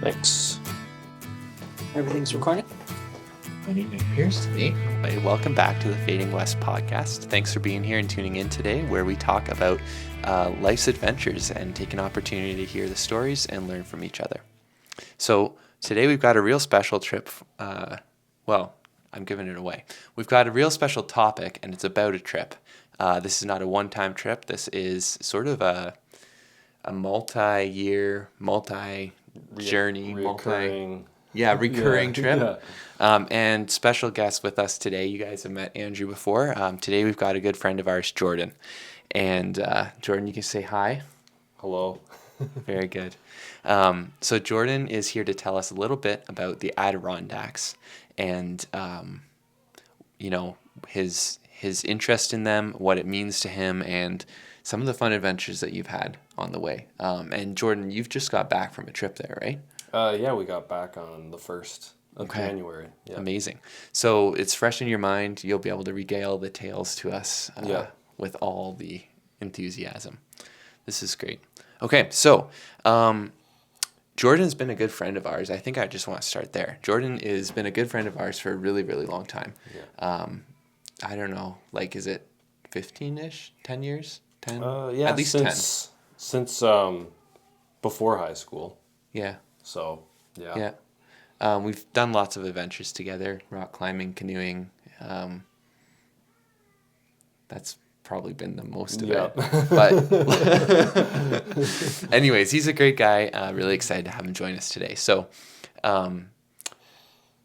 Thanks. Everything's recording? It appears to be. Hey, welcome back to the Fading West podcast. Thanks for being here and tuning in today, where we talk about life's adventures and take an opportunity to hear the stories and learn from each other. So today we've got a real special trip. I'm giving it away. We've got a real special topic, and it's about a trip. This is not a one-time trip. This is sort of a multi-year, multi-journey, recurring trip. Yeah. And special guest with us today. You guys have met Andrew before. Today we've got a good friend of ours, Jordan. And Jordan, you can say hi. Hello. Very good. So Jordan is here to tell us a little bit about the Adirondacks and, his interest in them, what it means to him, and some of the fun adventures that you've had on the way. And Jordan, you've just got back from a trip there, right? Yeah, we got back on the 1st of January. Yeah. Amazing. So it's fresh in your mind. You'll be able to regale the tales to us with all the enthusiasm. This is great. Okay, so Jordan's been a good friend of ours. I think I just want to start there. Jordan has been a good friend of ours for a really, really long time. Yeah. I don't know, is it 15-ish, 10 years? 10? Yeah, at least since before high school. Yeah. So, yeah. Yeah. We've done lots of adventures together, rock climbing, canoeing. That's probably been the most of it. But anyways, he's a great guy. Really excited to have him join us today. So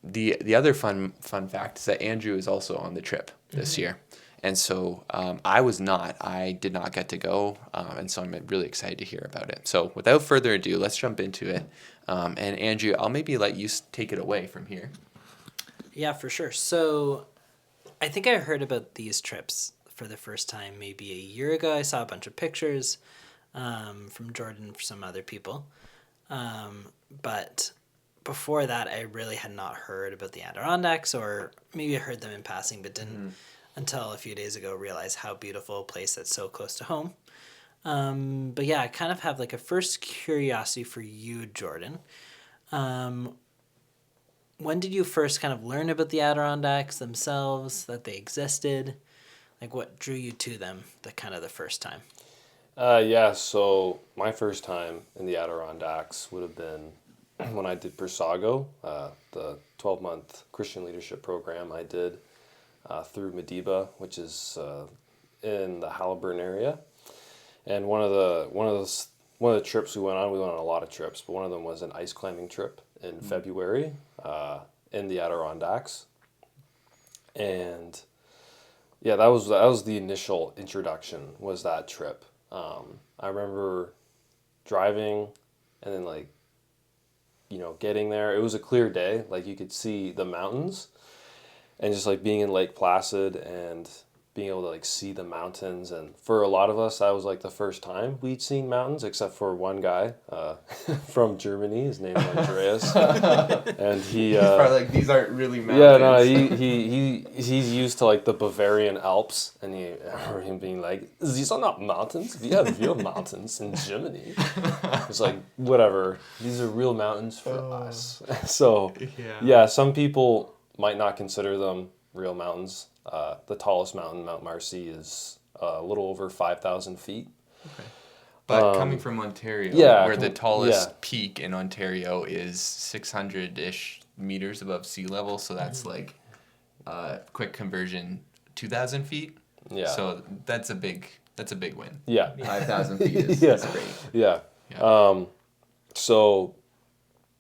the other fun fact is that Andrew is also on the trip this year. And so I was not. I did not get to go, and so I'm really excited to hear about it. So without further ado, let's jump into it. And Andrew, I'll maybe let you take it away from here. Yeah, for sure. So I think I heard about these trips for the first time maybe a year ago. I saw a bunch of pictures from Jordan and some other people. But before that, I really had not heard about the Adirondacks, or maybe I heard them in passing, but didn't until a few days ago realize how beautiful a place that's so close to home. But yeah, I kind of have a first curiosity for you, Jordan. When did you first kind of learn about the Adirondacks themselves, that they existed? What drew you to them the first time? So my first time in the Adirondacks would have been when I did Persago, the 12-month Christian leadership program I did through Mediba, which is in the Haliburton area. And one of the trips we went on a lot of trips, but one of them was an ice climbing trip in February in the Adirondacks. And yeah, that was the initial introduction, was that trip. I remember driving and then getting there. It was a clear day, you could see the mountains, and just being in Lake Placid and being able to see the mountains. And for a lot of us, that was the first time we'd seen mountains, except for one guy from Germany. His name was Andreas, and he's probably these aren't really mountains. Yeah, no, he's used to the Bavarian Alps, and I remember him being these are not mountains. We have real mountains in Germany. It's whatever. These are real mountains for us. So yeah, some people might not consider them real mountains. The tallest mountain, Mount Marcy, is a little over 5,000 feet. Okay. But coming from Ontario, where the tallest peak in Ontario is 600-ish meters above sea level, so that's quick conversion, 2,000 feet. Yeah. So that's a big win. Yeah. 5,000 feet is great. Yeah. So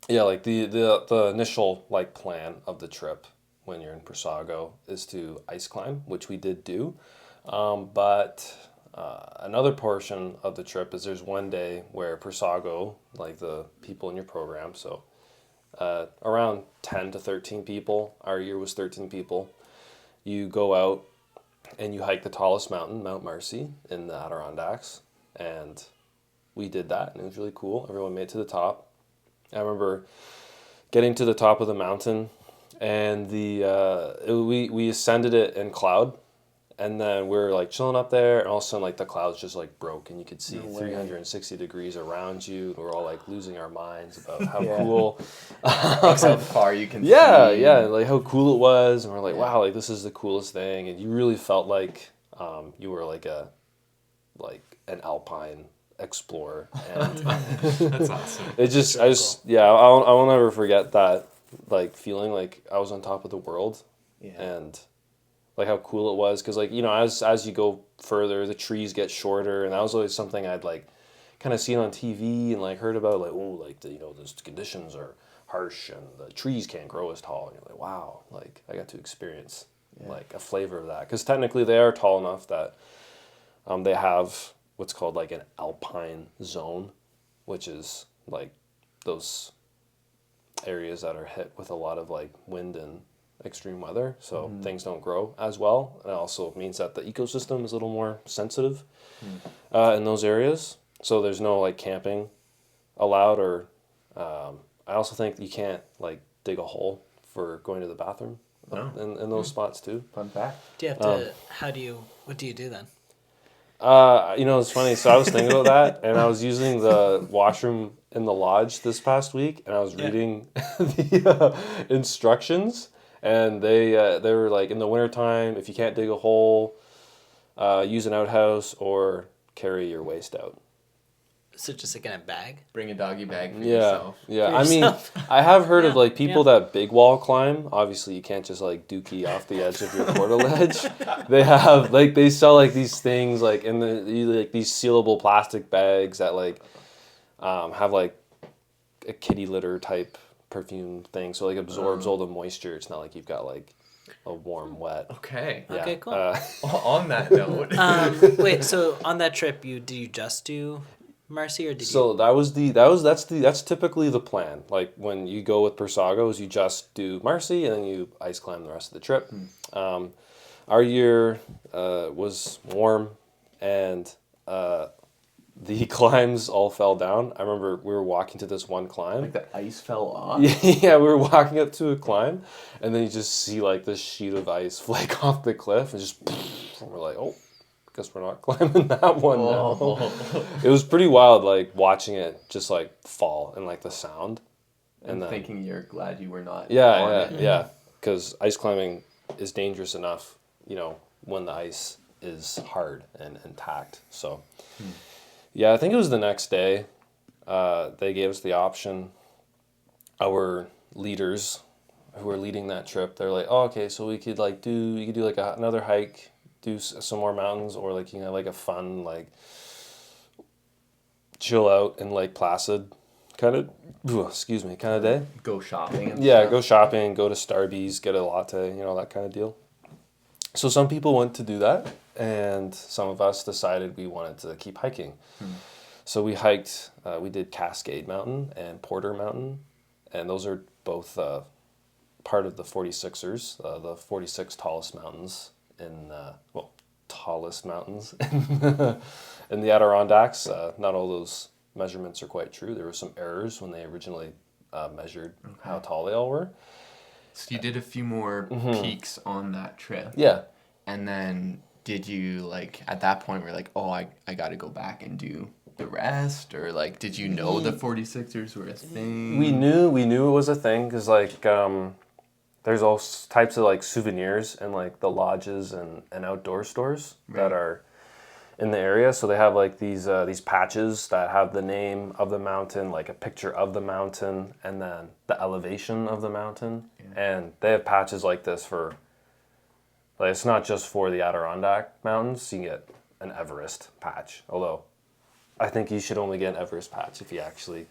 yeah, the initial plan of the trip when you're in Persago is to ice climb, which we did do. But another portion of the trip is there's one day where Persago, the people in your program, so around 10 to 13 people, our year was 13 people, you go out and you hike the tallest mountain, Mount Marcy, in the Adirondacks. And we did that, and it was really cool. Everyone made it to the top. I remember getting to the top of the mountain, and we ascended it in cloud, And then we were like chilling up there, and all of a sudden like the clouds just like broke, and you could see No way. 360 degrees around you. And we're all like losing our minds about how Yeah. cool. Like how far you can Yeah, see. yeah, like how cool it was, and we're like, Yeah. wow, like this is the coolest thing, and you really felt like you were like an alpine explorer, and That's awesome. it just, That's really I just, yeah, I will never forget that, like feeling like I was on top of the world, Yeah. and like how cool it was, because like as you go further, the trees get shorter, and that was always something I'd like kind of seen on TV and like heard about, like like the those conditions are harsh and the trees can't grow as tall, and you're like, wow, like I got to experience like a flavor of that, because technically they are tall enough that they have what's called like an alpine zone, which is like those areas that are hit with a lot of like wind and extreme weather, so things don't grow as well. And it also means that the ecosystem is a little more sensitive in those areas. So there's no like camping allowed, or I also think you can't like dig a hole for going to the bathroom No. in those spots too. Fun fact. Do you have to? What do you do then? It's funny. So I was thinking about that, and I was using the washroom in the lodge this past week, and I was reading the instructions, and they were like, in the wintertime, if you can't dig a hole, use an outhouse or carry your waste out. So just like in a bag. Bring a doggy bag for Yeah, yourself. yeah. For I mean, yourself. I have heard of Yeah, like people that big wall climb. Obviously, you can't just like dookie off the edge of your portaledge. They have like they sell like these things like in the like these sealable plastic bags that like have like a kitty litter type perfume thing, so like absorbs all the moisture. It's not like you've got like a warm wet. Okay. Yeah. Okay, cool. On that note. Wait, so on that trip, did you just do Marcy, or did So that's typically the plan. Like when you go with Persagos, you just do Marcy and then you ice climb the rest of the trip. Our year was warm, and the climbs all fell down. I remember we were walking to this one climb. Like the ice fell off. Yeah, we were walking up to a climb, and then you just see like this sheet of ice flake off the cliff, and just and we're like, oh, guess we're not climbing that one now. It was pretty wild, like watching it just like fall and like the sound, And then thinking you're glad you were not on yeah, it. yeah, because ice climbing is dangerous enough, when the ice is hard and intact. So, yeah, I think it was the next day. They gave us the option. Our leaders, who were leading that trip, they're like, "Oh, okay, so we could like you could do like another hike, do some more mountains, or like like a fun like chill out in Lake Placid kind of kind of day." Go shopping and Yeah, stuff. go shopping, go to Starbucks, get a latte, that kind of deal. So some people went to do that, and some of us decided we wanted to keep hiking. So we hiked, we did Cascade Mountain and Porter Mountain, and those are both part of the 46ers, the 46 tallest mountains tallest mountains in the Adirondacks. Not all those measurements are quite true. There were some errors when they originally measured how tall they all were. So you did a few more peaks on that trip. Yeah. And then did you like at that point were like, oh, I got to go back and do the rest, or like did you know the 46ers were a thing? We knew it was a thing, because like there's all types of like souvenirs and like the lodges and outdoor stores that are in the area. So they have like these patches that have the name of the mountain, like a picture of the mountain, and then the elevation of the mountain. And they have patches like this for, like, it's not just for the Adirondack Mountains. You can get an Everest patch, although I think you should only get an Everest patch if you actually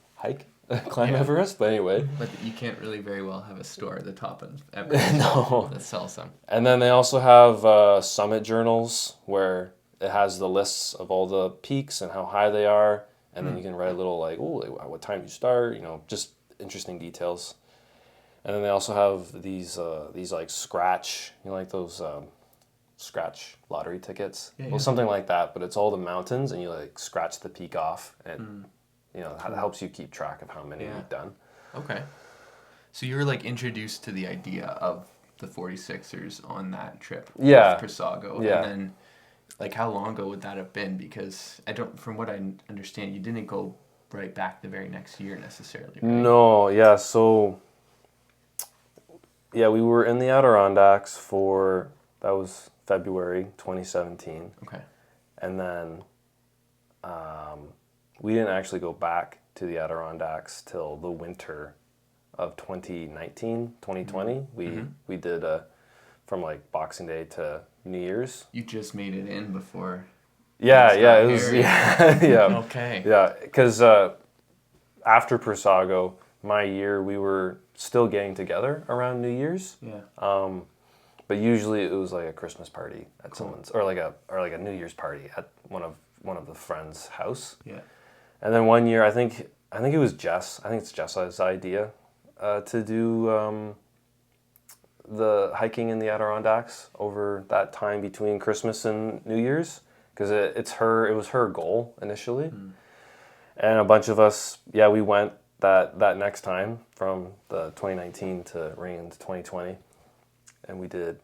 climb Everest. But anyway. But you can't really very well have a store at the top of Everest No. that sells them. And then they also have summit journals where it has the lists of all the peaks and how high they are. And then you can write a little like, oh, what time you start, just interesting details. And then they also have these like scratch, like those scratch lottery tickets. Well, something like that, but it's all the mountains, and you like scratch the peak off, and that helps you keep track of how many you've done. Okay. So you were like introduced to the idea of the 46ers on that trip. Yeah. With Prasago. Yeah. And then, like, how long ago would that have been? Because from what I understand, you didn't go right back the very next year necessarily, right? No, yeah. So, yeah, we were in the Adirondacks that was February 2017. Okay. And then we didn't actually go back to the Adirondacks till the winter of 2019, 2020. We did from like Boxing Day to New Year's. You just made it in before. Yeah, It's yeah, not it was, hairy. yeah. Okay. Yeah, because after Prasago, my year, we were still getting together around New Year's. Yeah. But usually it was like a Christmas party at someone's, or like a New Year's party at one of the friends' house. Yeah. And then one year, I think it was Jess. I think it's Jess's idea to do the hiking in the Adirondacks over that time between Christmas and New Year's, because it was her goal initially. And a bunch of us, yeah, we went that next time from the 2019 to ring into 2020, and we did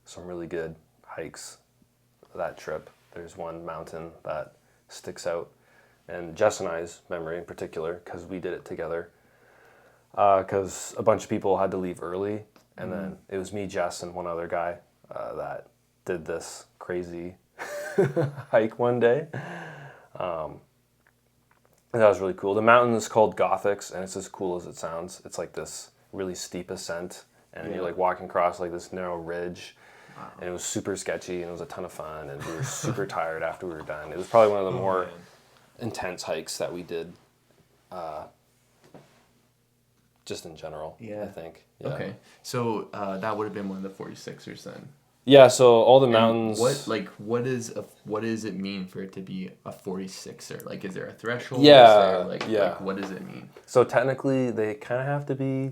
some really good hikes that trip. There's one mountain that sticks out, and Jess and I's memory in particular, because we did it together, because a bunch of people had to leave early, and then it was me, Jess, and one other guy that did this crazy hike one day. And that was really cool. The mountain is called Gothics, and it's as cool as it sounds. It's like this really steep ascent, and you're like walking across like this narrow ridge, and it was super sketchy, and it was a ton of fun, and we were super tired after we were done. It was probably one of the more intense hikes that we did, just in general, I think. Yeah. Okay. So that would have been one of the 46ers then. Yeah, so all the mountains... What does it mean for it to be a 46er? Like, is there a threshold? Yeah, Is there, yeah. what does it mean? So technically, they kind of have to be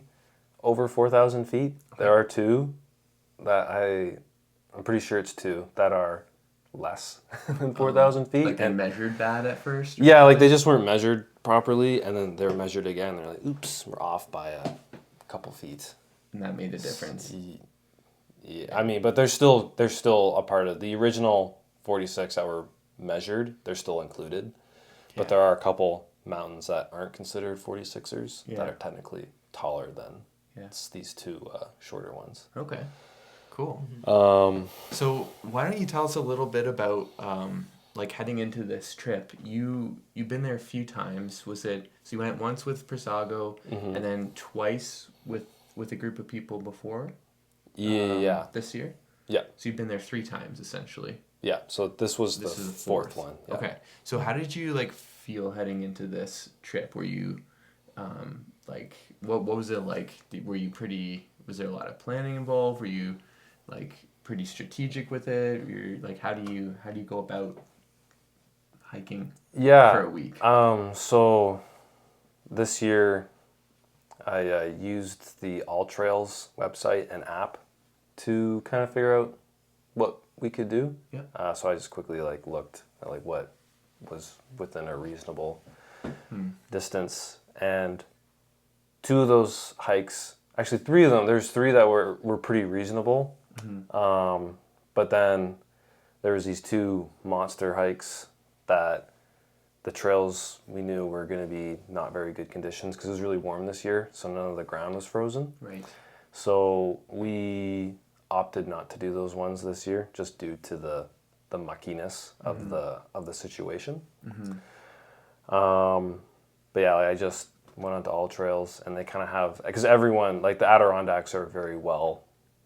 over 4,000 feet. Okay. There are two that I'm pretty sure it's two that are less than 4,000 feet. Like they measured that at first? Yeah, like they just weren't measured properly, and then they were measured again. They're like, oops, we're off by a couple feet. And that made a difference. Yeah, I mean, but they're still a part of the original 46 that were measured. They're still included, but there are a couple mountains that aren't considered 46ers that are technically taller than these two shorter ones. Okay, cool. So why don't you tell us a little bit about like heading into this trip? You've been there a few times. Was it so you went once with Prasago and then twice with a group of people before? Yeah. This year? Yeah. So you've been there 3 times essentially. Yeah. So this was the fourth one. Yeah. Okay. So how did you feel heading into this trip? Were you what was it like? Was there a lot of planning involved? Were you pretty strategic with it? How do you go about hiking for a week? So this year I used the All Trails website and app to kind of figure out what we could do. Yeah. So I just quickly looked at what was within a reasonable distance, and 2 of those hikes, actually 3 of them, there's 3 that were pretty reasonable. But then there was these 2 monster hikes that the trails we knew were going to be not very good conditions because it was really warm this year, so none of the ground was frozen. Right. So we opted not to do those ones this year, just due to the muckiness of the situation. But yeah, I just went onto All Trails, and they kind of have, because everyone, the Adirondacks are very well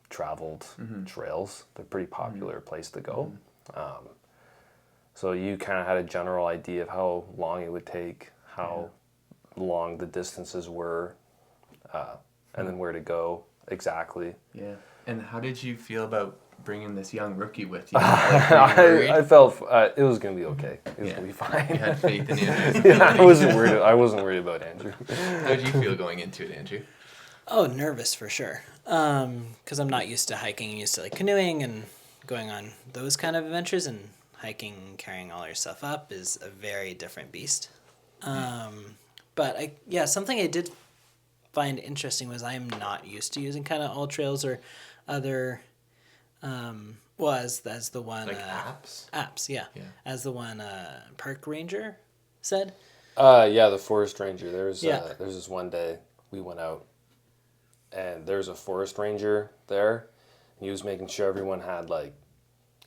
traveled trails. They're a pretty popular place to go. So you kind of had a general idea of how long it would take, how long the distances were, and then where to go exactly. Yeah. And how did you feel about bringing this young rookie with you? I felt it was going to be okay. It was going to be fine. You had faith in Andrew. I wasn't worried about Andrew. How did you feel going into it, Andrew? Oh, nervous for sure. Because I'm not used to hiking. I'm used to canoeing and going on those kind of adventures, and hiking, carrying all your stuff up is a very different beast. But something I did find interesting was I am not used to using kind of all trails or other as the one Like apps? Apps, yeah. Yeah. As the one park ranger said. Yeah, the forest ranger. There's this one day we went out, and there's a forest ranger there. He was making sure everyone had like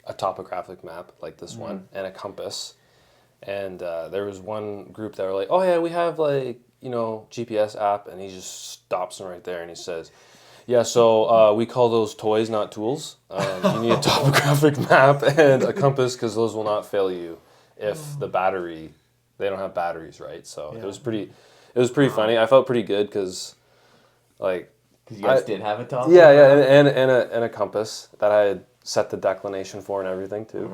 a topographic map like this one and a compass. And there was one group that were like, "Oh yeah, we have like GPS app," and he just stops them right there and he says, "Yeah, so we call those toys, not tools. You need a topographic map and a compass because those will not fail you if they don't have batteries, right?" So it was pretty funny. I felt pretty good because like Because you guys did have a top. yeah, and a compass that I had set the declination for and everything too.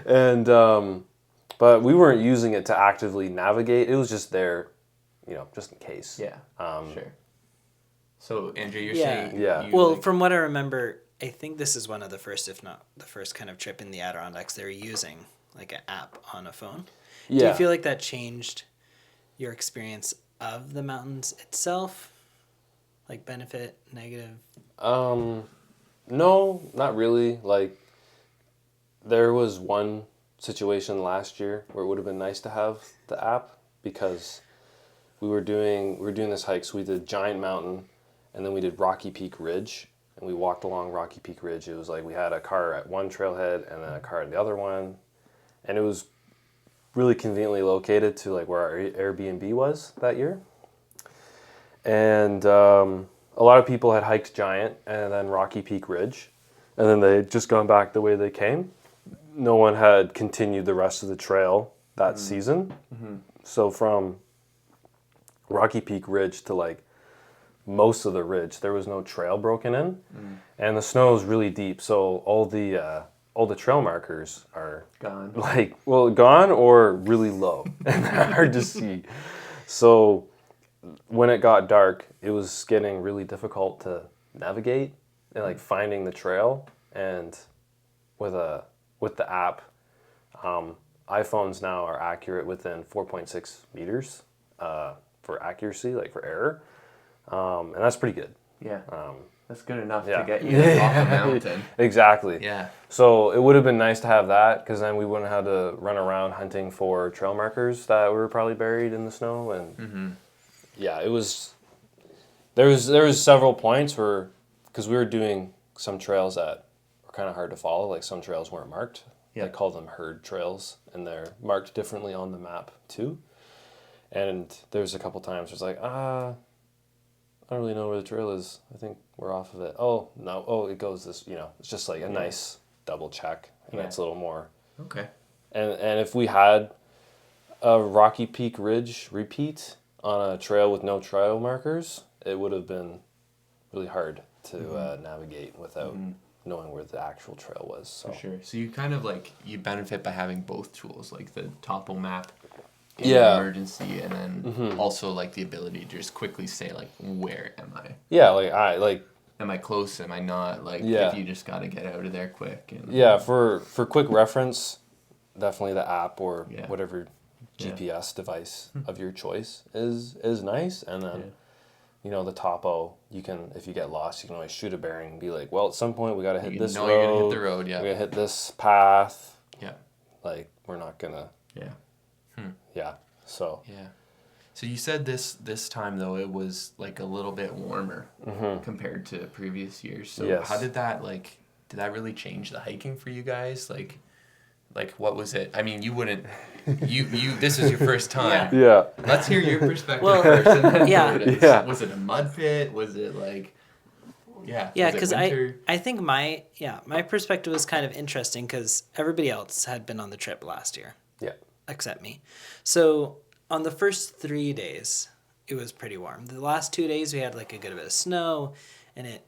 And but we weren't using it to actively navigate. It was just there, just in case. Yeah. Sure. So Andrew, you're Yeah. saying Yeah. Well, from what I remember, I think this is one of the first, if not the first kind of trip in the Adirondacks they were using like an app on a phone. Do you Yeah. feel like that changed your experience of the mountains itself? Like benefit, negative? No, not really. Like, there was one situation last year where it would have been nice to have the app because we were doing this hike. So we did Giant Mountain, and then we did Rocky Peak Ridge, and we walked along Rocky Peak Ridge. It was like we had a car at one trailhead and then a car at the other one, and it was really conveniently located to like where our Airbnb was that year. And a lot of people had hiked Giant and then Rocky Peak Ridge, and then they had just gone back the way they came. No one had continued the rest of the trail that season. So from Rocky Peak Ridge to like most of the ridge, there was no trail broken in, and the snow is really deep. So all the trail markers are gone. Gone or really low and hard to see. So when it got dark, it was getting really difficult to navigate and like finding the trail. And with the app, iPhones now are accurate within 4.6 meters for accuracy, like for error, and that's pretty good. Yeah. That's good enough Yeah. to get you off the mountain. Exactly. Yeah. So it would have been nice to have that because then we wouldn't have to run around hunting for trail markers that were probably buried in the snow. And yeah, it was. There was several points where, because we were doing some trails that were kind of hard to follow, like some trails weren't marked. Yeah. I call them herd trails, and they're marked differently on the map too. And there's a couple times where it's like, I don't really know where the trail is. I think we're off of it. Oh, no. Oh, it goes this, it's just like a nice double check. And it's a little more. Okay. And if we had a Rocky Peak Ridge repeat on a trail with no trail markers, it would have been really hard to navigate without knowing where the actual trail was. So. For sure. So you kind of like, you benefit by having both tools, like the topo map in Yeah. emergency, and then also like the ability to just quickly say like, where am I? Yeah, Am I close? Am I not? Like, Yeah. if you just got to get out of there quick. And yeah, for quick reference, definitely the app or Yeah. whatever GPS device of your choice is nice. And then, the topo, you can, if you get lost, you can always shoot a bearing and be like, well, at some point we got to hit this road. you're gonna hit the road. Yeah. We got to hit this path. Yeah. Like, we're not going to, Yeah. yeah. So, Yeah. So you said this time though it was like a little bit warmer compared to previous years. So Yes. how did that did that really change the hiking for you guys? Like what was it? I mean, you wouldn't you this is your first time. yeah. Let's hear your perspective Well, first. And then yeah. David's. Yeah. Was it a mud pit? Was it like Yeah, was it because winter? I think my perspective was kind of interesting because everybody else had been on the trip last year. Yeah. Except me. So on the first 3 days, it was pretty warm. The last 2 days, we had like a good bit of snow, and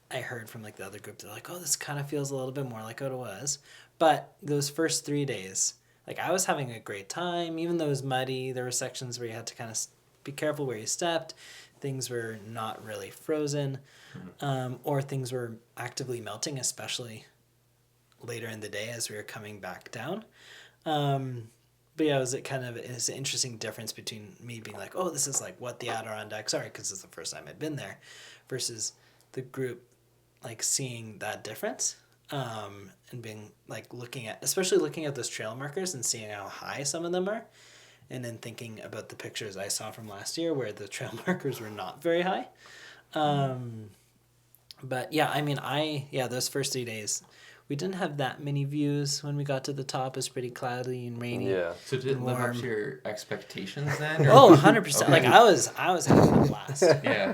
I heard from like the other group, they're like, oh, this kind of feels a little bit more like what it was. But those first 3 days, like I was having a great time, even though it was muddy. There were sections where you had to kind of be careful where you stepped. Things were not really frozen, or things were actively melting, especially later in the day as we were coming back down. But yeah, it's an interesting difference between me being like, oh, this is like what the Adirondacks are, because it's the first time I'd been there, versus the group like seeing that difference, and being like especially looking at those trail markers and seeing how high some of them are, and then thinking about the pictures I saw from last year where the trail markers were not very high. But yeah, I mean, those first 3 days, we didn't have that many views. When we got to the top, it was pretty cloudy and rainy. Yeah. So did it live up to your expectations then? Oh, 100%. Okay. Like I was having a blast. Yeah.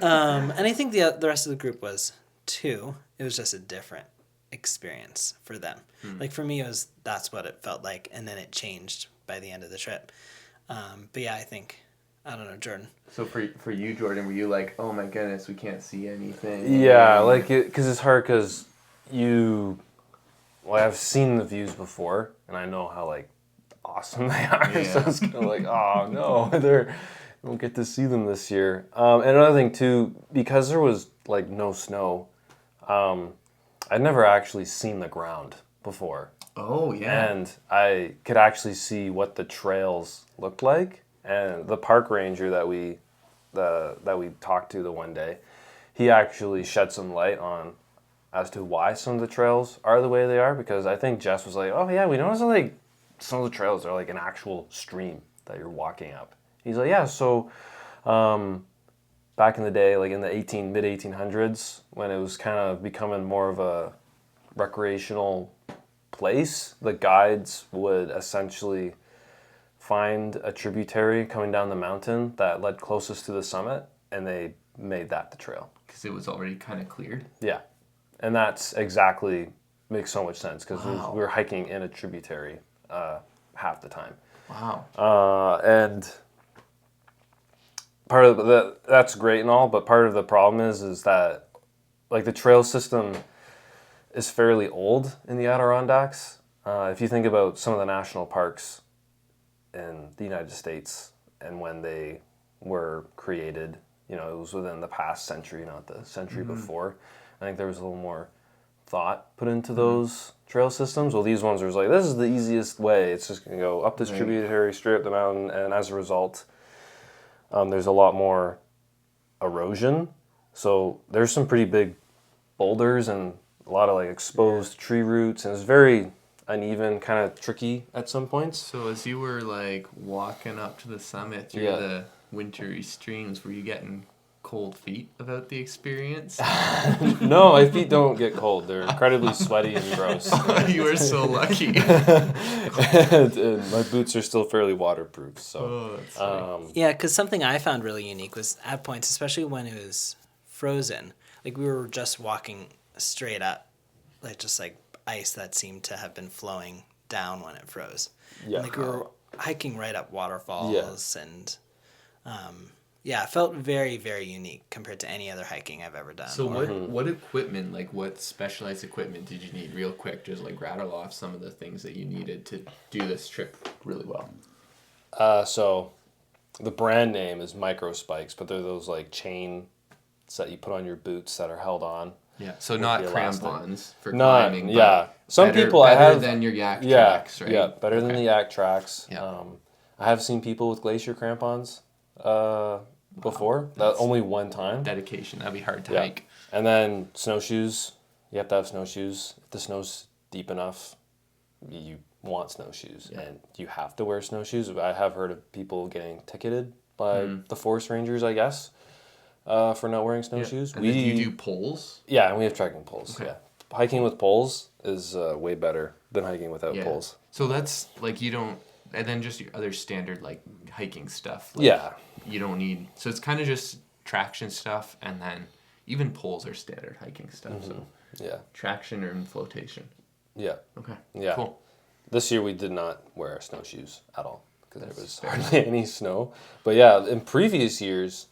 And I think the rest of the group was too. It was just a different experience for them. Like for me, that's what it felt like, and then it changed by the end of the trip. But yeah, I don't know, Jordan. So for you, Jordan, were you like, oh my goodness, we can't see anything? Yeah, like because it's hard because I've seen the views before and I know how like awesome they are. Yeah. So it's kind of like, oh no, we won't get to see them this year. And another thing too, because there was like no snow, I'd never actually seen the ground before. Oh yeah. And I could actually see what the trails looked like. And the park ranger that we talked to the one day, he actually shed some light on as to why some of the trails are the way they are. Because I think Jess was like, "Oh yeah, we noticed that, like some of the trails are like an actual stream that you're walking up." He's like, "Yeah, so back in the day, like in the mid 1800s, when it was kind of becoming more of a recreational place, the guides would essentially find a tributary coming down the mountain that led closest to the summit, and they made that the trail." Because it was already kind of cleared. Yeah, and that's exactly makes so much sense because Wow. we were hiking in a tributary half the time. Wow. And part of that's great and all, but part of the problem is that like the trail system is fairly old in the Adirondacks. If you think about some of the national parks in the United States and when they were created, it was within the past century, not the century before. I think there was a little more thought put into those trail systems. Well, these ones are like, this is the easiest way. It's just going to go up this tributary, straight up the mountain, and as a result, there's a lot more erosion. So there's some pretty big boulders and a lot of like exposed tree roots, and it's very uneven, kind of tricky at some points. So as you were like walking up to the summit through the wintry streams, were you getting cold feet about the experience? No, my feet don't get cold. They're incredibly sweaty and gross. You were so lucky. and my boots are still fairly waterproof. So, that's funny. Yeah, because something I found really unique was at points, especially when it was frozen, like we were just walking straight up, like just like ice that seemed to have been flowing down when it froze. Yeah. Like we were hiking right up waterfalls and it felt very, very unique compared to any other hiking I've ever done. So what equipment, like what specialized equipment did you need real quick? Just like rattle off some of the things that you needed to do this trip really well. So the brand name is Micro Spikes, but they're those like chains that you put on your boots that are held on. Yeah, so not crampons for Not, climbing. yeah. But Some people I have than your yak yeah, tracks, right? Yeah, better than the yak tracks. Yeah. I have seen people with glacier crampons before. That only one time. Dedication. That'd be hard to Yeah. hike. And then snowshoes. You have to have snowshoes. If the snow's deep enough, you want snowshoes, and you have to wear snowshoes. I have heard of people getting ticketed by the forest rangers, I guess, for not wearing snowshoes. And then do you do poles? Yeah, and we have trekking poles. Okay. Yeah, hiking with poles is way better than hiking without poles. So that's like you don't, and then just your other standard like hiking stuff. Like, Yeah. You don't need. So it's kind of just traction stuff, and then even poles are standard hiking stuff. So Yeah. traction or flotation. Yeah. Okay. Yeah. Cool. This year we did not wear our snowshoes at all because there was hardly any snow. But yeah, in previous years,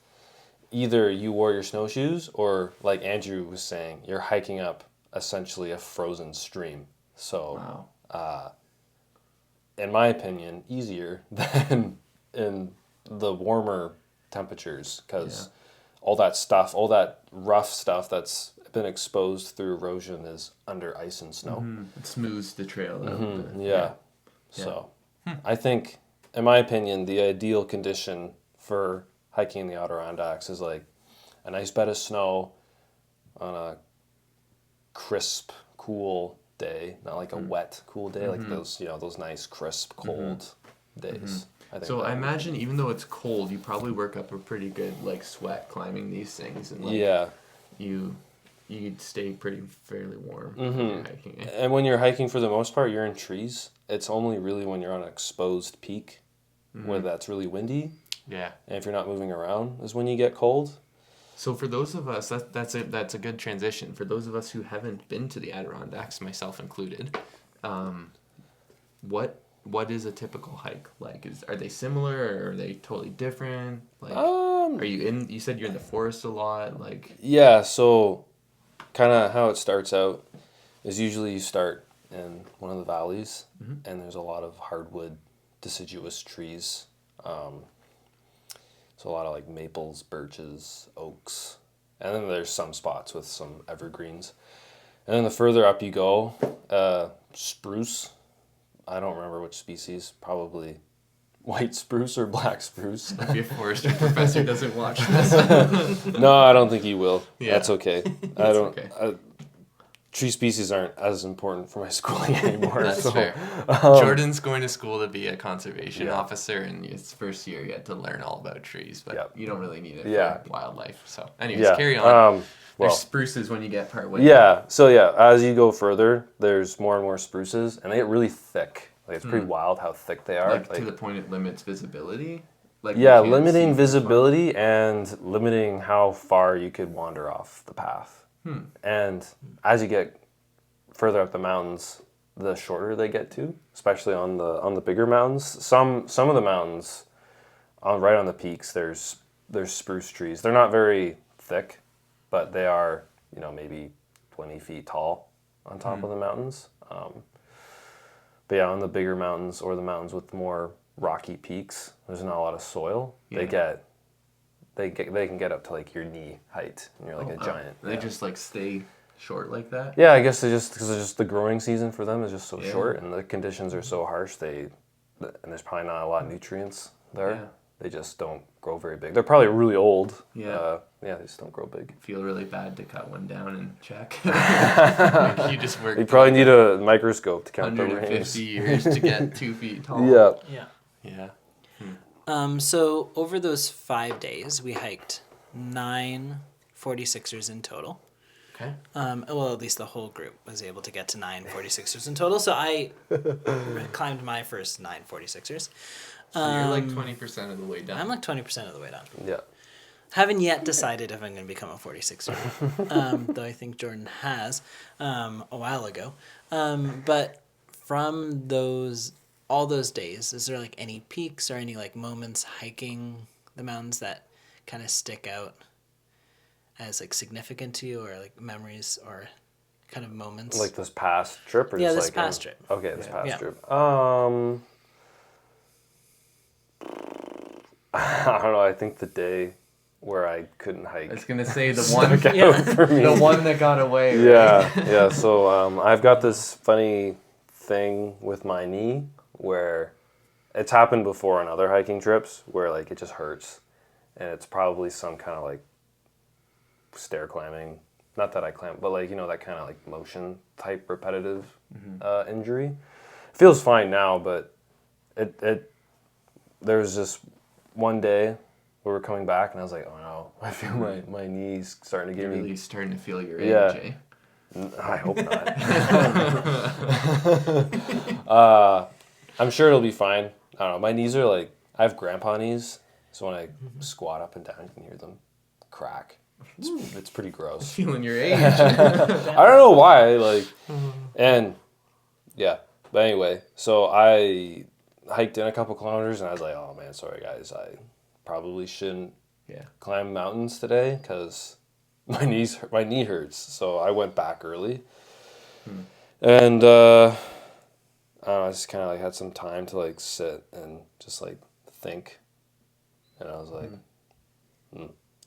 either you wore your snowshoes or, like Andrew was saying, you're hiking up essentially a frozen stream. So, Wow. in my opinion, easier than in the warmer temperatures because all that stuff, all that rough stuff that's been exposed through erosion is under ice and snow. It smooths the trail. out. Yeah. So I think in my opinion, the ideal condition for hiking in the Adirondacks is like a nice bed of snow on a crisp, cool day, not like a wet, cool day, like those, those nice, crisp, cold days. I think So that I would be imagine even though it's cold, you probably work up a pretty good like sweat climbing these things, and like yeah. you'd stay pretty fairly warm when you're hiking. And when you're hiking, for the most part, you're in trees. It's only really when you're on an exposed peak where that's really windy, Yeah. and if you're not moving around is when you get cold. So for those of us, that's a good transition. For those of us who haven't been to the Adirondacks, myself included, what is a typical hike like? Are they similar, or are they totally different? Like, are you in? You said you're in the forest a lot. Like, Yeah, so kind of how it starts out is usually you start in one of the valleys, and there's a lot of hardwood, deciduous trees. So a lot of like maples, birches, oaks, and then there's some spots with some evergreens. And then the further up you go, spruce. I don't remember which species. Probably white spruce or black spruce. if your forestry professor doesn't watch this, No, I don't think he will. Yeah. That's okay. okay. Tree species aren't as important for my schooling anymore. That's so, fair. Jordan's going to school to be a conservation Yeah. officer, and his first year you had to learn all about trees, but Yep. you don't really need it Yeah. for wildlife. So, anyways, Yeah. carry on. Well, There's spruces when you get part way. yeah. So yeah, as you go further, there's more and more spruces, and they get really thick. Like it's pretty wild how thick they are. Like to the point it limits visibility. Like you yeah, can't see limiting this far. visibility and limiting how far you could wander off the path. And as you get further up the mountains, the shorter they get to, especially on the bigger mountains. Some of the mountains, right on the peaks, there's spruce trees. They're not very thick, but they are maybe 20 feet tall on top of the mountains. But yeah, on the bigger mountains or the mountains with more rocky peaks, there's not a lot of soil. Yeah. They can get up to like your knee height, and you're like a giant. They just like stay short like that. Yeah, I guess because the growing season for them is just so Yeah. short, and the conditions are so harsh. And there's probably not a lot of nutrients there. Yeah. They just don't grow very big. They're probably really old. Yeah. They just don't grow big. Feel really bad to cut one down and check. Like you just work. You probably need a microscope to count the 150 rings. years to get 2 feet tall. Yeah. Yeah. Yeah. So over those 5 days, we hiked 9 46ers in total. Okay. Well, at least the whole group was able to get to 9 46ers in total. So I climbed my first 9 46ers. So you're like 20% of the way down. I'm like 20% of the way down. Yeah. Haven't yet decided if I'm going to become a 46er, though I think Jordan has a while ago. But from all those days, is there like any peaks or any like moments hiking the mountains that kind of stick out as like significant to you, or like memories or kind of moments? Like this past trip, or Yeah, just this like past trip. Okay, this past Yeah. trip. I don't know. I think the day where I couldn't hike. I was gonna say the one, For me. the one that got away. Right? Yeah. So I've got this funny thing with my knee where it's happened before on other hiking trips where like it just hurts, and it's probably some kind of like stair climbing. Not that I climb, but like that kind of like motion type repetitive injury. It feels fine now, but it there was just one day we were coming back and I was like, oh no, I feel my knees starting to give You're me. really starting to feel your Yeah. age, eh? I hope not. I'm sure it'll be fine. I don't know. My knees are like, I have grandpa knees, so when I squat up and down, you can hear them crack. It's pretty gross. Feeling your age. I don't know why, and yeah. But anyway, so I hiked in a couple kilometers and I was like, oh man, sorry guys, I probably shouldn't climb mountains today because my knee hurts. So I went back early, and I don't know, I just kind of like had some time to like sit and just like think, and I was like,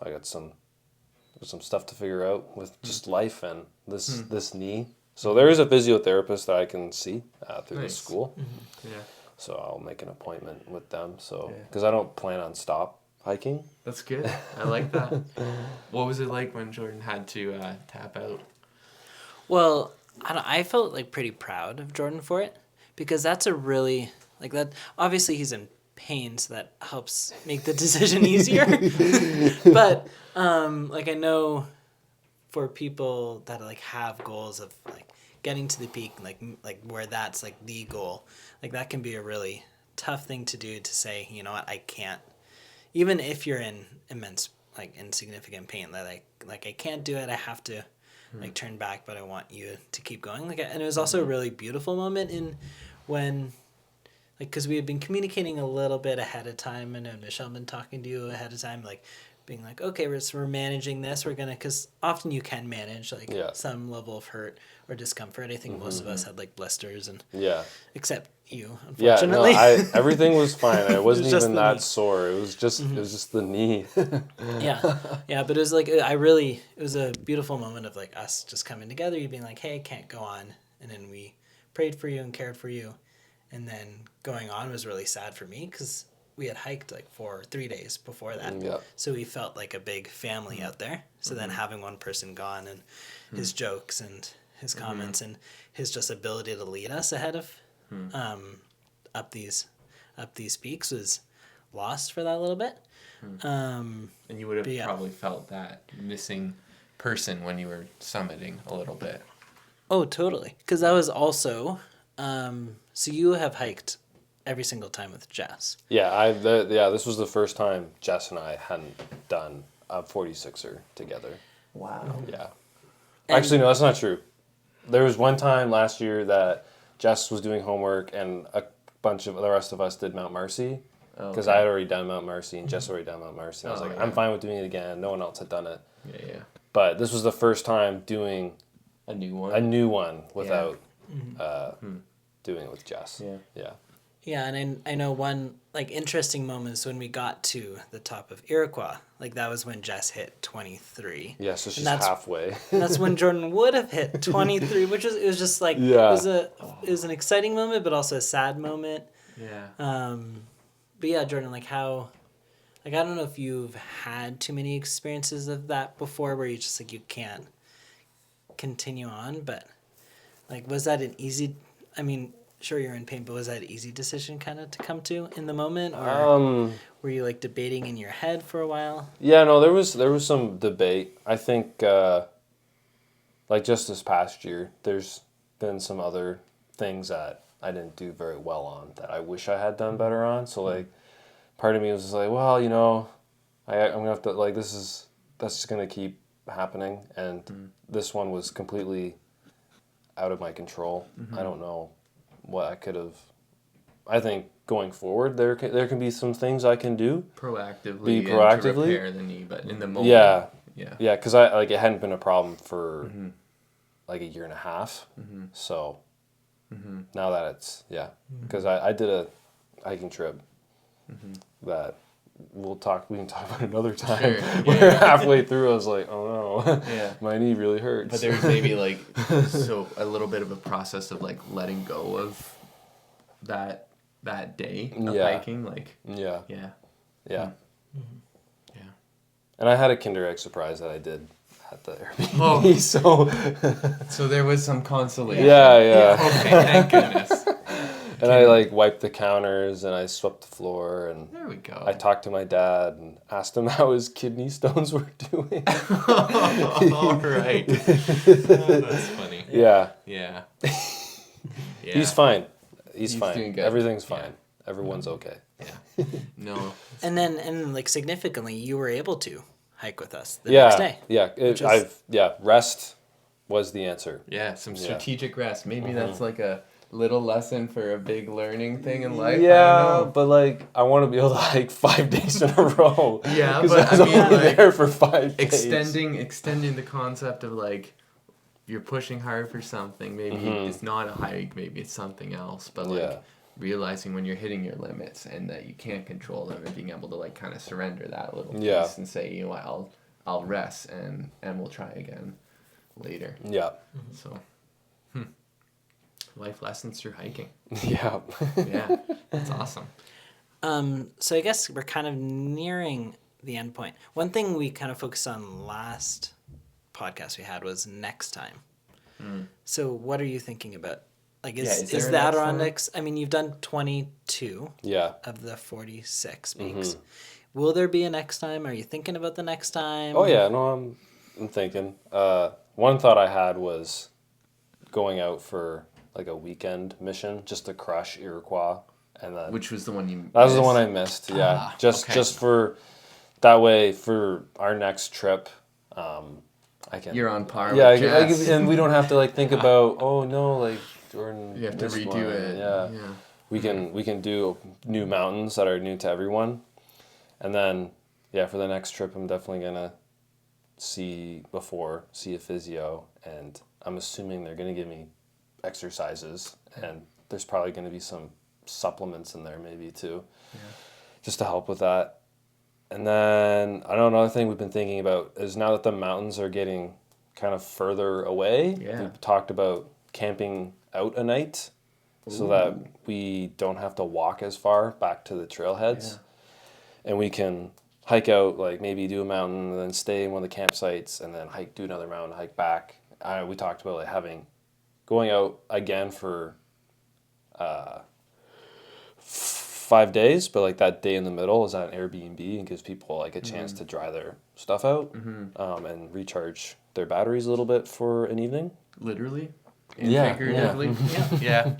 I got some stuff to figure out with just life and this knee. So there is a physiotherapist that I can see through the Nice. school. Yeah. So I'll make an appointment with them. So Yeah. because I don't plan on stop hiking. That's good. I like that. What was it like when Jordan had to tap out? Well, I felt like pretty proud of Jordan for it, because that's a really like that. Obviously, he's in pain, so that helps make the decision easier. But like I know for people that like have goals of like getting to the peak, like where that's like the goal, like that can be a really tough thing to do, to say, you know what, I can't, even if you're in immense like insignificant pain, that like I can't do it, I have to like turn back, but I want you to keep going. Like, and it was also a really beautiful moment in when, like, because we had been communicating a little bit ahead of time, and Michelle had been talking to you ahead of time, like being like, okay, we're managing this, we're gonna, because often you can manage like some level of hurt or discomfort. I think most of us had like blisters, and except you, unfortunately. Everything was fine. I wasn't just even the that knee. sore. It was just the knee. yeah, but it was like it was a beautiful moment of like us just coming together, you being like, hey, I can't go on, and then we prayed for you and cared for you, and then going on was really sad for me because we had hiked like for 3 days before that. So we felt like a big family out there. So then having one person gone, and his jokes and his comments and his just ability to lead us ahead of up these peaks was lost for that little bit. And you would have probably felt that missing person when you were summiting a little bit. Oh, totally. Because that was also, so you have hiked every single time with Jess. Yeah, this was the first time Jess and I hadn't done a 46er together. Wow. Yeah. Actually, no, that's not true. There was one time last year that Jess was doing homework and a bunch of the rest of us did Mount Marcy. Because I had already done Mount Marcy and Jess had already done Mount Marcy. And I was like, I'm fine with doing it again. No one else had done it. Yeah. But this was the first time doing a new one without doing it with Jess. Yeah. Yeah, and I know one like interesting moment is when we got to the top of Iroquois. Like that was when Jess hit 23. Yeah, so she's halfway. And that's when Jordan would have hit 23, which was, it was just like it was an exciting moment, but also a sad moment. Yeah. But yeah, Jordan, like how, like I don't know if you've had too many experiences of that before, where you just like you can't continue on, but like was that an easy? I mean, sure you're in pain, but was that an easy decision kind of to come to in the moment, or were you like debating in your head for a while? Yeah, no, there was some debate. I think like just this past year, there's been some other things that I didn't do very well on that I wish I had done better on. So like, part of me was just like, well, you know, I'm gonna have to like that's just gonna keep happening, and this one was completely out of my control. I don't know what I could have. I think going forward, there can be some things I can do proactively to repair the knee, but in the moment, yeah, because I like it hadn't been a problem for like a year and a half, so. Now that it's because I did a hiking trip that we can talk about another time. Sure. Where halfway through I was like, oh no, my knee really hurts. But there's maybe like a little bit of a process of like letting go of that day of hiking, like yeah. Yeah. And I had a Kinder Egg surprise that I did at the Airbnb, so there was some consolation. Yeah. Okay, thank goodness. And I like wiped the counters and I swept the floor, and there we go. I talked to my dad and asked him how his kidney stones were doing. All right. That's funny. Yeah. He's fine. He's fine. Doing good. Everything's fine. Everyone's okay. Yeah. No. And like significantly, you were able to hike with us the next day. Yeah. Rest was the answer. Yeah, some strategic rest. Maybe that's like a little lesson for a big learning thing in life. Yeah, but like I want to be able to hike 5 days in a row. Yeah, but I was only like, there for 5 days. Extending the concept of like you're pushing hard for something. Maybe it's not a hike. Maybe it's something else. But like realizing when you're hitting your limits and that you can't control them, and being able to like kind of surrender that little piece and say, you know what, I'll rest and we'll try again later. Yeah. So. life lessons through hiking. Yeah. Yeah, that's awesome. So I guess we're kind of nearing the end point. One thing we kind of focused on last podcast we had was next time. So what are you thinking about? Like, is there a the next time? Adirondacks? I mean, you've done 22 Yeah. of the 46 peaks. Will there be a next time? Are you thinking about the next time? Oh yeah, no, I'm thinking. One thought I had was going out for like a weekend mission just to crush Iroquois, and then Which was the one you that was the missed? one I missed. Yeah, okay. just for that way for our next trip. I can. You're on par Yeah, with Jess. and we don't have to like think about like Jordan. You have to missed redo one. it. Yeah. We can do new mountains that are new to everyone, and then for the next trip I'm definitely gonna see a physio, and I'm assuming they're gonna give me exercises, and there's probably gonna be some supplements in there maybe too, just to help with that. And then I don't know, another thing we've been thinking about is now that the mountains are getting kind of further away, we've talked about camping out a night so that we don't have to walk as far back to the trailheads. And we can hike out, like maybe do a mountain and then stay in one of the campsites and then do another mountain, hike back. We talked about like going out again for 5 days, but like that day in the middle is at an Airbnb and gives people like a chance to dry their stuff out and recharge their batteries a little bit for an evening. Literally? And Yeah, figuratively? Yeah.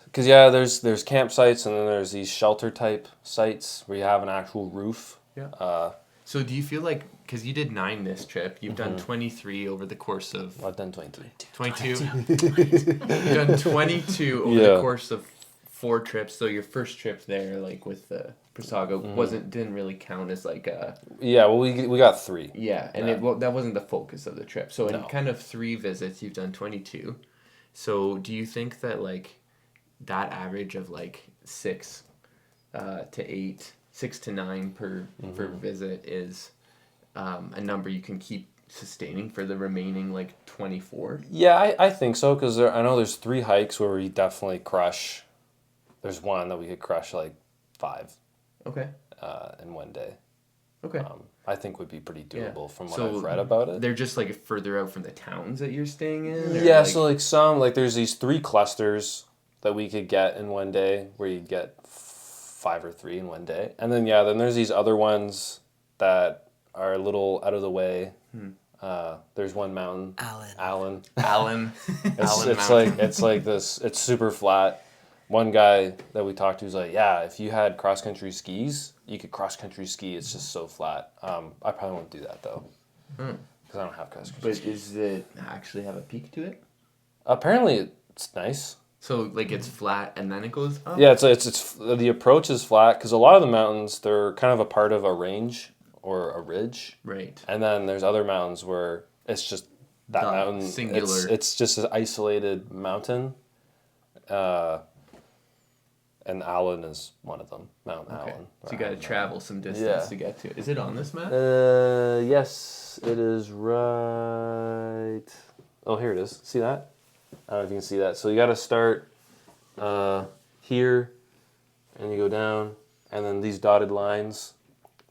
Because there's campsites and then there's these shelter type sites where you have an actual roof. Yeah. So do you feel like, because you did 9 this trip, you've done 23 over the course of... I've done 23. 22? You've done 22 over the course of 4 trips, so your first trip there, like with the Prasago, didn't really count as like a... Yeah, well, we got 3. Yeah, and that wasn't the focus of the trip. So in kind of 3 visits, you've done 22. So do you think that like that average of like 6 to 9 per visit is a number you can keep sustaining for the remaining like 24? Yeah, I think so, because I know there's 3 hikes where we definitely crush. There's one that we could crush like 5 in one day. Okay. I think would be pretty doable from what So I've read about it. They're just like further out from the towns that you're staying in? Or Yeah, like... so like there's these 3 clusters that we could get in one day where you get 5 or 3 in one day. And then then there's these other ones that are a little out of the way. There's one mountain. Allen. It's like this. It's super flat. One guy that we talked to was like, yeah, if you had cross country skis, you could cross country ski. It's just so flat. I probably won't do that though, because I don't have cross country. But does it actually have a peak to it? Apparently, it's nice. So like it's flat and then it goes up? Yeah, it's the approach is flat because a lot of the mountains they're kind of a part of a range or a ridge. Right. And then there's other mountains where it's just that mountain. Singular. It's just an isolated mountain. And Allen is one of them. Mount Allen. So you got to travel some distance to get to it. Is it on this map? Yes, it is right. Oh, here it is. See that? I don't know if you can see that. So you got to start here, and you go down, and then these dotted lines.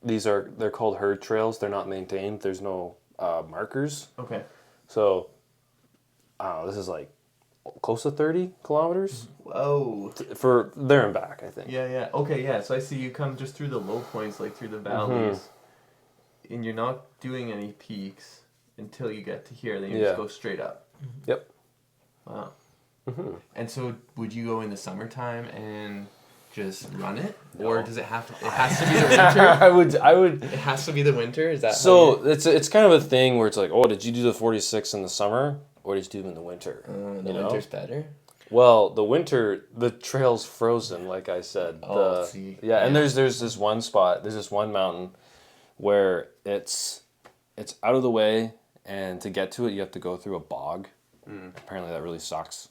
They're called herd trails. They're not maintained. There's no markers. Okay. So, I don't know. This is like close to 30 kilometers. Whoa. For there and back, I think. Yeah. Okay, yeah. So I see you come just through the low points, like through the valleys, and you're not doing any peaks until you get to here. Then you just go straight up. Yep. Wow. And so, would you go in the summertime and just run it, or does it have to? It has to be the winter. I would. It has to be the winter. Is that So it's kind of a thing where it's like, oh, did you do the 46 in the summer, or did you do them in the winter? The winter's better. Well, the trail's frozen, like I said. And there's this one spot, there's this one mountain where it's out of the way, and to get to it, you have to go through a bog. Apparently, that really sucks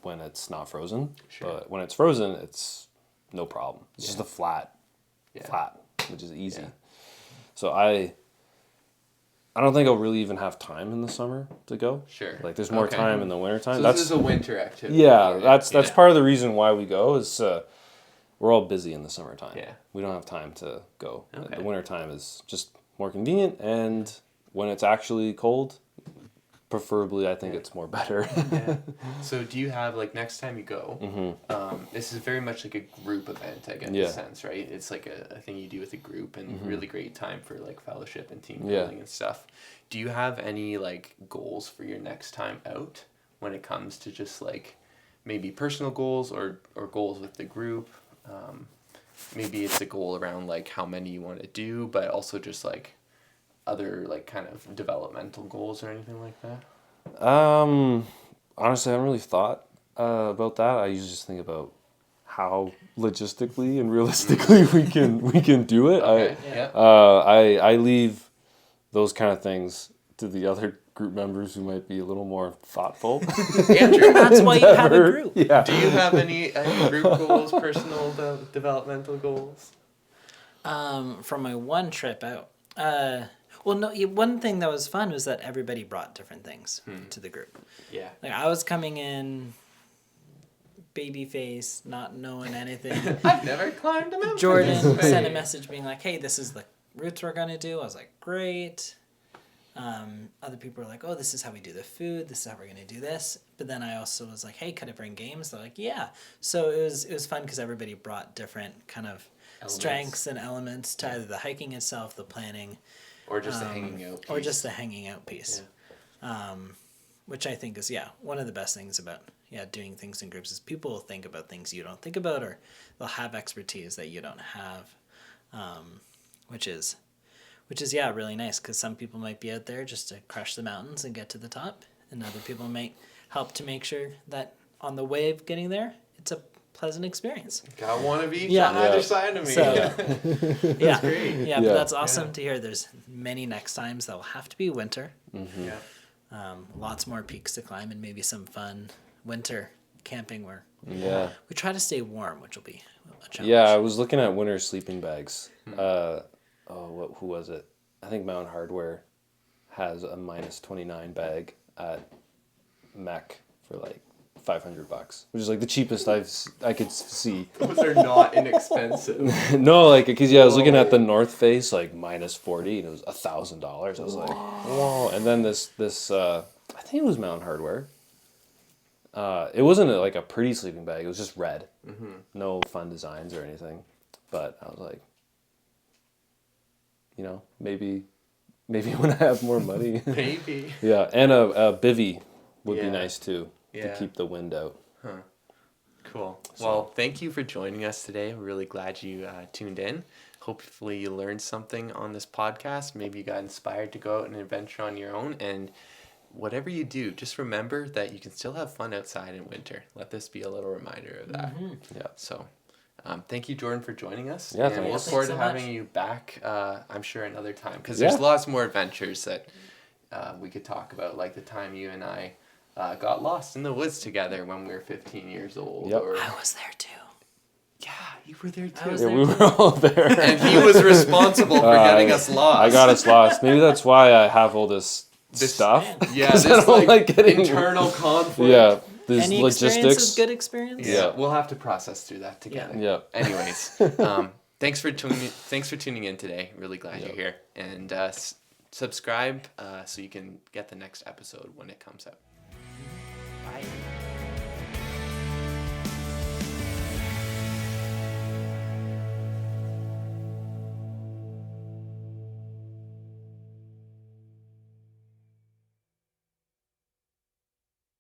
when it's not frozen. Sure. But when it's frozen, it's no problem. It's just a flat, which is easy. Yeah. So I I don't think I'll really even have time in the summer to go. Sure. Like there's more time in the wintertime. So That's this is a winter activity. yeah. That's part of the reason why we go is we're all busy in the summertime. Yeah. We don't have time to go. Okay. The wintertime is just more convenient, and when it's actually cold, preferably I think it's more better. Yeah. So do you have, like, next time you go, this is very much like a group event, I get in a sense, right? It's like a thing you do with a group, and really great time for, like, fellowship and team building and stuff. Do you have any, like, goals for your next time out when it comes to just, like, maybe personal goals or goals with the group? Maybe it's a goal around, like, how many you want to do, but also just, like, other, like, kind of developmental goals or anything like that? Honestly, I haven't really thought about that. I usually just think about how logistically and realistically we can do it. Okay. I leave those kind of things to the other group members who might be a little more thoughtful. Andrew, That's why you have a group. Yeah. do you have any group goals, personal developmental goals? From my one trip out. Well, no. One thing that was fun was that everybody brought different things to the group. Yeah. Like I was coming in, baby face, not knowing anything. I've never climbed a mountain. Jordan sent a message being like, "Hey, this is the routes we're gonna do." I was like, "Great." Other people were like, "Oh, this is how we do the food. This is how we're gonna do this." But then I also was like, "Hey, could I bring games?" They're like, "Yeah." So it was fun because everybody brought different kind of strengths and elements to either the hiking itself, the planning, Or just the hanging out piece. or just the hanging out piece. Which I think is one of the best things about doing things in groups is people will think about things you don't think about, or they'll have expertise that you don't have, which is really nice because some people might be out there just to crush the mountains and get to the top, and other people might help to make sure that on the way of getting there it's a pleasant experience. Got one of each Yeah. on either side of me. So, That's great. Yeah, but that's awesome to hear. There's many next times that will have to be winter. Yeah. Lots more peaks to climb, and maybe some fun winter camping where we try to stay warm, which will be a challenge. Yeah, I was looking at winter sleeping bags. Who was it? I think Mountain Hardware has a -29 bag at Mech for like $500, which is like the cheapest I could see. Those are not inexpensive. No, like because I was looking at the North Face like -40, and it was $1,000. I was like, whoa! And then this I think it was Mountain Hardware. It wasn't like a pretty sleeping bag. It was just red, no fun designs or anything. But I was like, maybe when I have more money. Maybe. Yeah, and a bivy would be Yeah. nice too to keep the wind out. Cool. Well, thank you for joining us today. I'm really glad you tuned in. Hopefully you learned something on this podcast. Maybe you got inspired to go out and adventure on your own. And whatever you do, just remember that you can still have fun outside in winter. Let this be a little reminder of that. Yeah. So thank you, Jordan, for joining us. Yeah, and thanks. we'll look forward to Thanks so having much. you back, I'm sure, another time. Because there's lots more adventures that we could talk about, like the time you and I got lost in the woods together when we were 15 years old. Yep. Or, I was there too. yeah, you were there I was too. Yeah, we were all there. And he was responsible for getting us lost. I got us lost. Maybe that's why I have all this stuff. Yeah, 'Cause this I don't like getting internal conflict. Yeah, this Any logistics. experience is good experience. Yeah, we'll have to process through that together. Yeah. Anyways, thanks for tuning in today. Really glad you're here. And subscribe so you can get the next episode when it comes out. Bye.